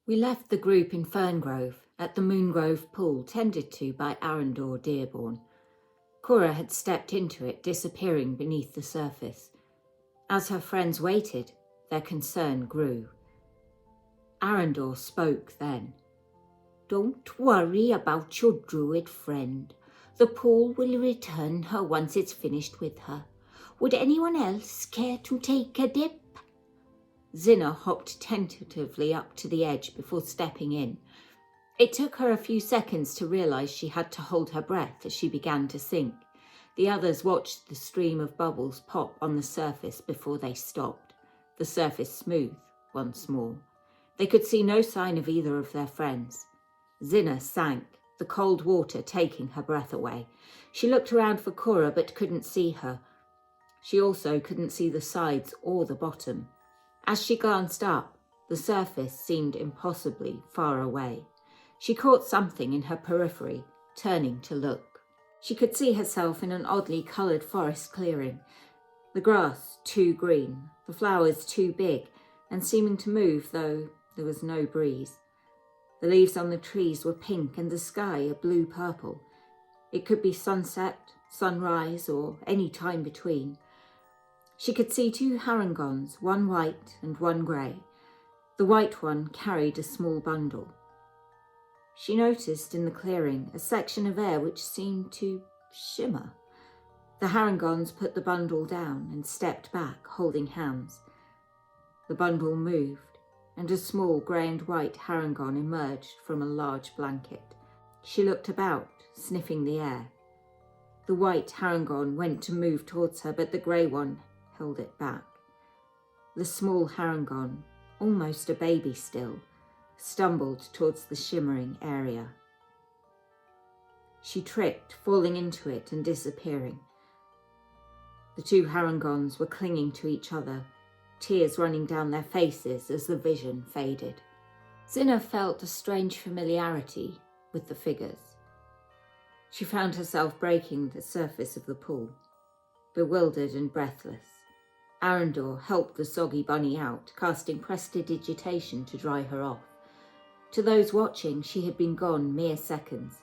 We left the group in Ferngrove, at the Moongrove pool tended to by Arundel Dearborn. Cora had stepped into it, disappearing beneath the surface. As her friends waited, their concern grew. Arundel spoke then. "Don't worry about your druid friend. The pool will return her once it's finished with her. Would anyone else care to take a dip?" Zinna hopped tentatively up to the edge before stepping in. It took her a few seconds to realize she had to hold her breath as she began to sink. The others watched the stream of bubbles pop on the surface before they stopped, the surface smooth once more. They could see no sign of either of their friends. Zinna sank, the cold water taking her breath away. She looked around for Cora but couldn't see her. She also couldn't see the sides or the bottom. As she glanced up, the surface seemed impossibly far away. She caught something in her periphery, turning to look. She could see herself in an oddly coloured forest clearing. The grass too green, the flowers too big, and seeming to move, though there was no breeze. The leaves on the trees were pink and the sky a blue-purple. It could be sunset, sunrise, or any time between. She could see two harangons, one white and one grey. The white one carried a small bundle. She noticed in the clearing a section of air which seemed to shimmer. The harangons put the bundle down and stepped back, holding hands. The bundle moved, and a small grey and white harangon emerged from a large blanket. She looked about, sniffing the air. The white harangon went to move towards her, but the grey one held it back. The small harangon, almost a baby still, stumbled towards the shimmering area. She tripped, falling into it and disappearing. The two harangons were clinging to each other, tears running down their faces as the vision faded. Zinna felt a strange familiarity with the figures. She found herself breaking the surface of the pool, bewildered and breathless. Arundel helped the soggy bunny out, casting prestidigitation to dry her off. To those watching, she had been gone mere seconds.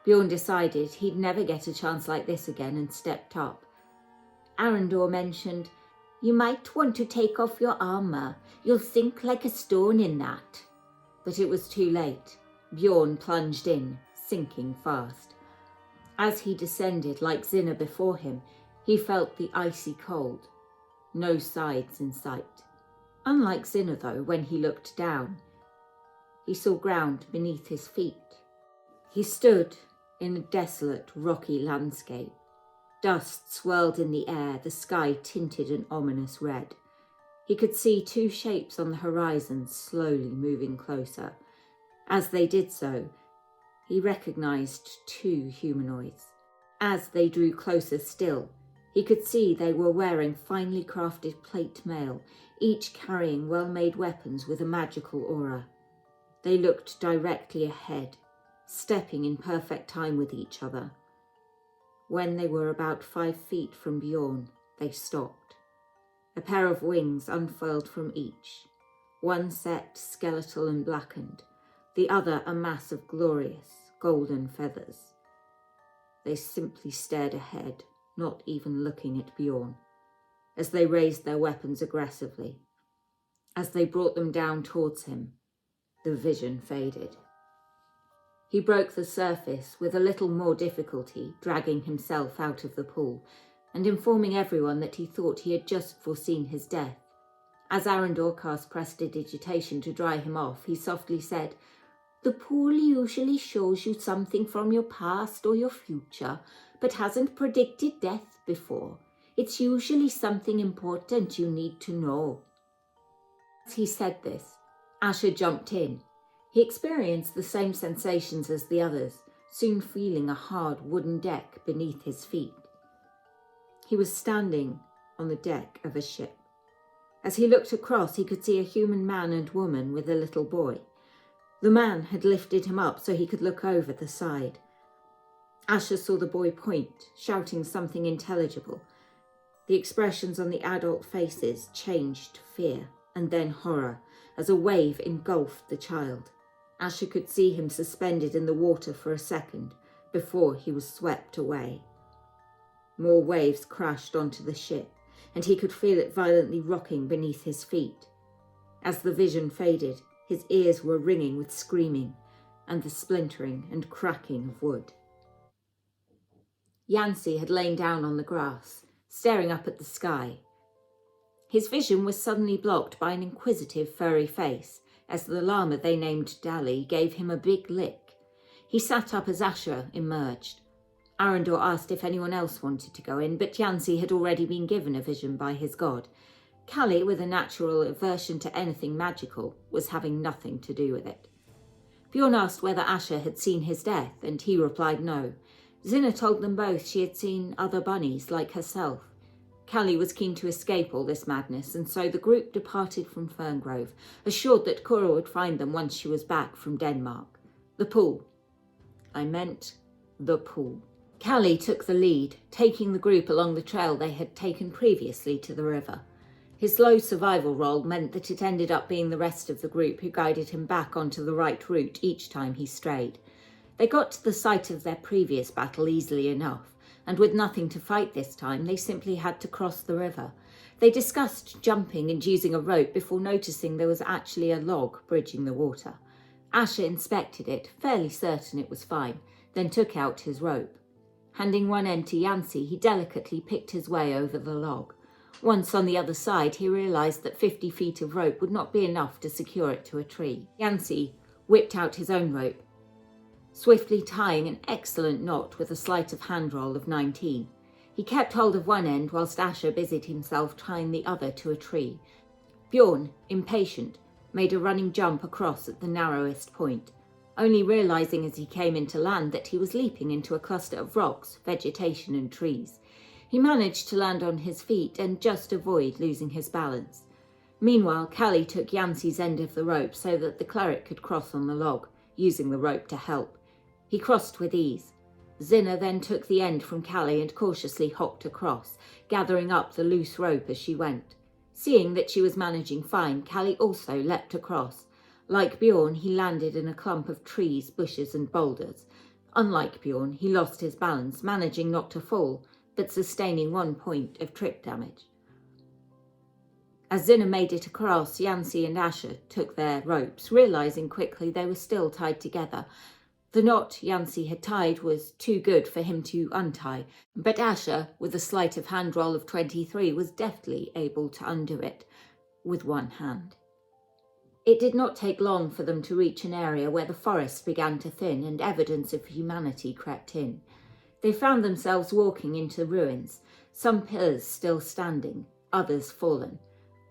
Bjorn decided he'd never get a chance like this again and stepped up. Arundel mentioned, "You might want to take off your armour. You'll sink like a stone in that." But it was too late. Bjorn plunged in, sinking fast. As he descended like Zinna before him, he felt the icy cold. No sides in sight. Unlike Zinna, though, when he looked down, he saw ground beneath his feet. He stood in a desolate, rocky landscape. Dust swirled in the air, the sky tinted an ominous red. He could see two shapes on the horizon slowly moving closer. As they did so, he recognised two humanoids. As they drew closer still, he could see they were wearing finely crafted plate mail, each carrying well-made weapons with a magical aura. They looked directly ahead, stepping in perfect time with each other. When they were about 5 feet from Bjorn, they stopped. A pair of wings unfurled from each, one set, skeletal and blackened, the other a mass of glorious, golden feathers. They simply stared ahead, not even looking at Bjorn, as they raised their weapons aggressively. As they brought them down towards him, the vision faded. He broke the surface with a little more difficulty, dragging himself out of the pool and informing everyone that he thought he had just foreseen his death. As Arundel cast prestidigitation to dry him off, he softly said, "The pool usually shows you something from your past or your future, but hasn't predicted death before. It's usually something important you need to know." As he said this, Asher jumped in. He experienced the same sensations as the others, soon feeling a hard wooden deck beneath his feet. He was standing on the deck of a ship. As he looked across, he could see a human man and woman with a little boy. The man had lifted him up so he could look over the side. Asher saw the boy point, shouting something intelligible. The expressions on the adult faces changed to fear and then horror, as a wave engulfed the child. Asher could see him suspended in the water for a second before he was swept away. More waves crashed onto the ship, and he could feel it violently rocking beneath his feet. As the vision faded, his ears were ringing with screaming and the splintering and cracking of wood. Yancey had lain down on the grass, staring up at the sky. His vision was suddenly blocked by an inquisitive, furry face, as the llama they named Dali gave him a big lick. He sat up as Asher emerged. Arundel asked if anyone else wanted to go in, but Yancey had already been given a vision by his god. Callie, with a natural aversion to anything magical, was having nothing to do with it. Bjorn asked whether Asher had seen his death, and he replied no. Zinna told them both she had seen other bunnies like herself. Callie was keen to escape all this madness, and so the group departed from Ferngrove, assured that Cora would find them once she was back from Denmark. The pool. I meant the pool. Callie took the lead, taking the group along the trail they had taken previously to the river. His low survival roll meant that it ended up being the rest of the group who guided him back onto the right route each time he strayed. They got to the site of their previous battle easily enough, and with nothing to fight this time, they simply had to cross the river. They discussed jumping and using a rope before noticing there was actually a log bridging the water. Asher inspected it, fairly certain it was fine, then took out his rope. Handing one end to Yancey, he delicately picked his way over the log. Once on the other side, he realised that 50 feet of rope would not be enough to secure it to a tree. Yancey whipped out his own rope, swiftly tying an excellent knot with a sleight of hand roll of 19. He kept hold of one end whilst Asher busied himself tying the other to a tree. Bjorn, impatient, made a running jump across at the narrowest point, only realising as he came into land that he was leaping into a cluster of rocks, vegetation and trees. He managed to land on his feet and just avoid losing his balance. Meanwhile, Callie took Yancey's end of the rope so that the cleric could cross on the log, using the rope to help. He crossed with ease. Zinna then took the end from Callie and cautiously hopped across, gathering up the loose rope as she went. Seeing that she was managing fine, Callie also leapt across. Like Bjorn, he landed in a clump of trees, bushes and boulders. Unlike Bjorn, he lost his balance, managing not to fall, but sustaining 1 point of trip damage. As Zinna made it across, Yancey and Asher took their ropes, realising quickly they were still tied together. The knot Yancey had tied was too good for him to untie, but Asher, with a sleight of hand roll of 23, was deftly able to undo it with one hand. It did not take long for them to reach an area where the forest began to thin and evidence of humanity crept in. They found themselves walking into ruins, some pillars still standing, others fallen,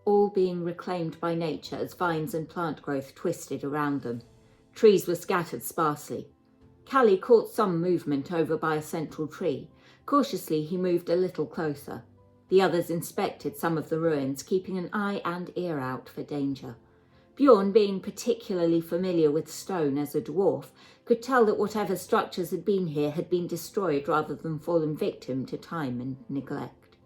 all being reclaimed by nature as vines and plant growth twisted around them. Trees were scattered sparsely. Callie caught some movement over by a central tree. Cautiously he moved a little closer. The others inspected some of the ruins, keeping an eye and ear out for danger. Bjorn, being particularly familiar with stone as a dwarf, could tell that whatever structures had been here had been destroyed rather than fallen victim to time and neglect.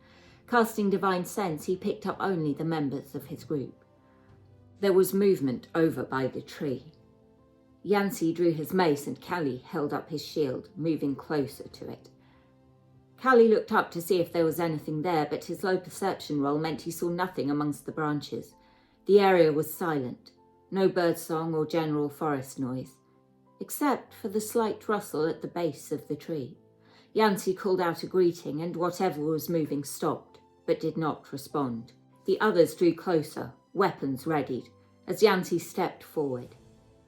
Casting divine sense, he picked up only the members of his group. There was movement over by the tree. Yancey drew his mace and Callie held up his shield, moving closer to it. Callie looked up to see if there was anything there, but his low perception roll meant he saw nothing amongst the branches. The area was silent, no birdsong or general forest noise, except for the slight rustle at the base of the tree. Yancey called out a greeting, and whatever was moving stopped, but did not respond. The others drew closer, weapons readied, as Yancey stepped forward.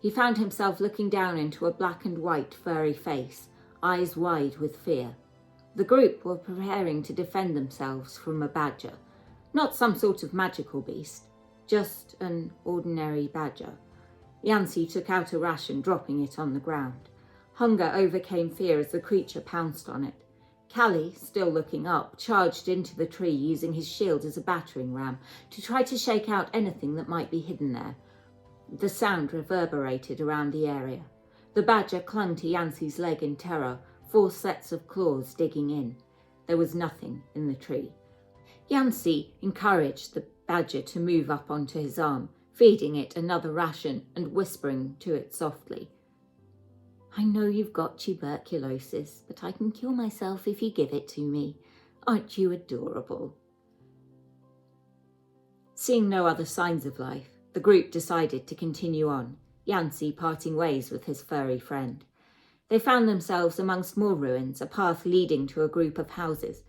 He found himself looking down into a black and white furry face, eyes wide with fear. The group were preparing to defend themselves from a badger, not some sort of magical beast, just an ordinary badger. Yancey took out a ration, dropping it on the ground. Hunger overcame fear as the creature pounced on it. Callie, still looking up, charged into the tree using his shield as a battering ram to try to shake out anything that might be hidden there. The sound reverberated around the area. The badger clung to Yancey's leg in terror, 4 sets of claws digging in. There was nothing in the tree. Yancey encouraged the badger to move up onto his arm, feeding it another ration and whispering to it softly. "I know you've got tuberculosis, but I can kill myself if you give it to me. Aren't you adorable?" Seeing no other signs of life, the group decided to continue on, Yancey parting ways with his furry friend. They found themselves amongst more ruins, a path leading to a group of houses.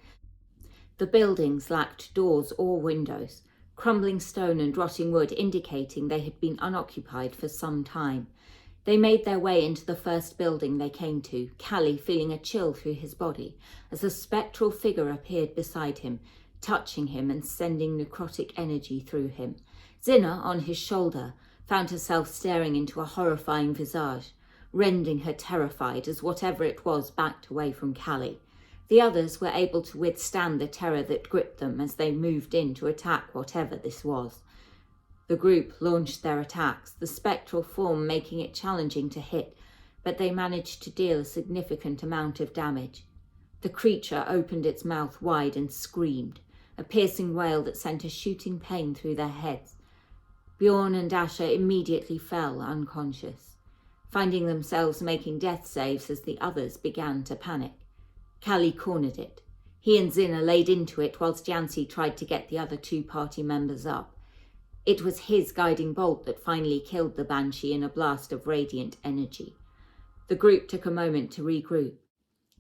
The buildings lacked doors or windows, crumbling stone and rotting wood indicating they had been unoccupied for some time. They made their way into the first building they came to, Callie feeling a chill through his body as a spectral figure appeared beside him, touching him and sending necrotic energy through him. Zinna, on his shoulder, found herself staring into a horrifying visage, rendering her terrified as whatever it was backed away from Callie. The others were able to withstand the terror that gripped them as they moved in to attack whatever this was. The group launched their attacks, the spectral form making it challenging to hit, but they managed to deal a significant amount of damage. The creature opened its mouth wide and screamed, a piercing wail that sent a shooting pain through their heads. Bjorn and Asher immediately fell unconscious, finding themselves making death saves as the others began to panic. Callie cornered it. He and Zinna laid into it whilst Yancey tried to get the other two party members up. It was his guiding bolt that finally killed the Banshee in a blast of radiant energy. The group took a moment to regroup,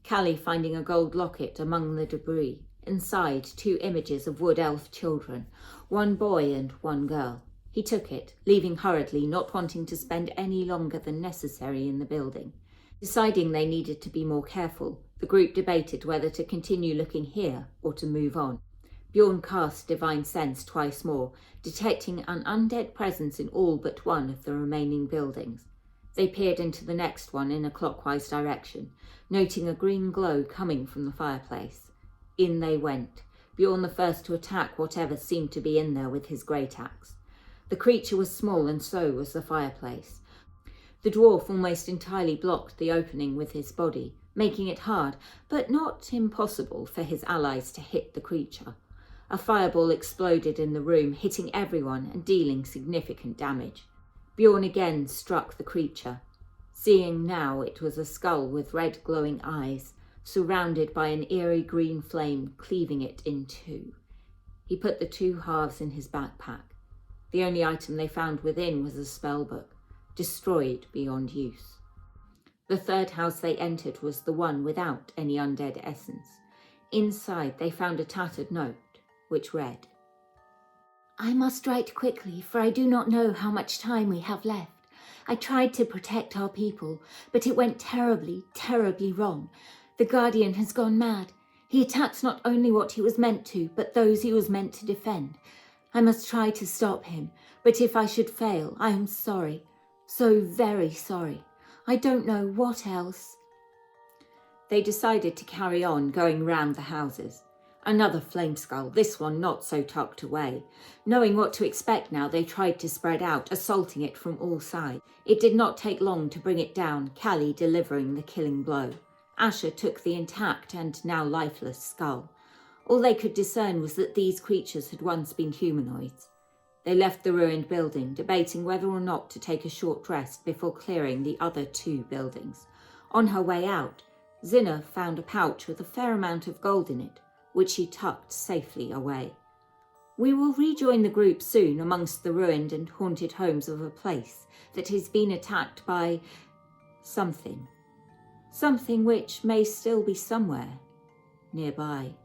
Callie finding a gold locket among the debris. Inside, 2 images of wood elf children, 1 boy and 1 girl. He took it, leaving hurriedly, not wanting to spend any longer than necessary in the building. Deciding they needed to be more careful, the group debated whether to continue looking here or to move on. Bjorn cast Divine Sense twice more, detecting an undead presence in all but one of the remaining buildings. They peered into the next one in a clockwise direction, noting a green glow coming from the fireplace. In they went, Bjorn the first to attack whatever seemed to be in there with his great axe. The creature was small and so was the fireplace. The dwarf almost entirely blocked the opening with his body, making it hard, but not impossible, for his allies to hit the creature. A fireball exploded in the room, hitting everyone and dealing significant damage. Bjorn again struck the creature, seeing now it was a skull with red glowing eyes, surrounded by an eerie green flame cleaving it in 2. He put the 2 halves in his backpack. The only item they found within was a spellbook, destroyed beyond use. The third house they entered was the one without any undead essence. Inside they found a tattered note, which read, "I must write quickly, for I do not know how much time we have left. I tried to protect our people, but it went terribly, terribly wrong. The Guardian has gone mad. He attacks not only what he was meant to, but those he was meant to defend. I must try to stop him, but if I should fail, I am sorry. So very sorry. I don't know what else." They decided to carry on, going round the houses. Another flame skull, this one not so tucked away. Knowing what to expect now, they tried to spread out, assaulting it from all sides. It did not take long to bring it down, Callie delivering the killing blow. Asher took the intact and now lifeless skull. All they could discern was that these creatures had once been humanoids. They left the ruined building, debating whether or not to take a short rest before clearing the other 2 buildings. On her way out, Zinna found a pouch with a fair amount of gold in it, which she tucked safely away. "We will rejoin the group soon amongst the ruined and haunted homes of a place that has been attacked by something. Something which may still be somewhere nearby."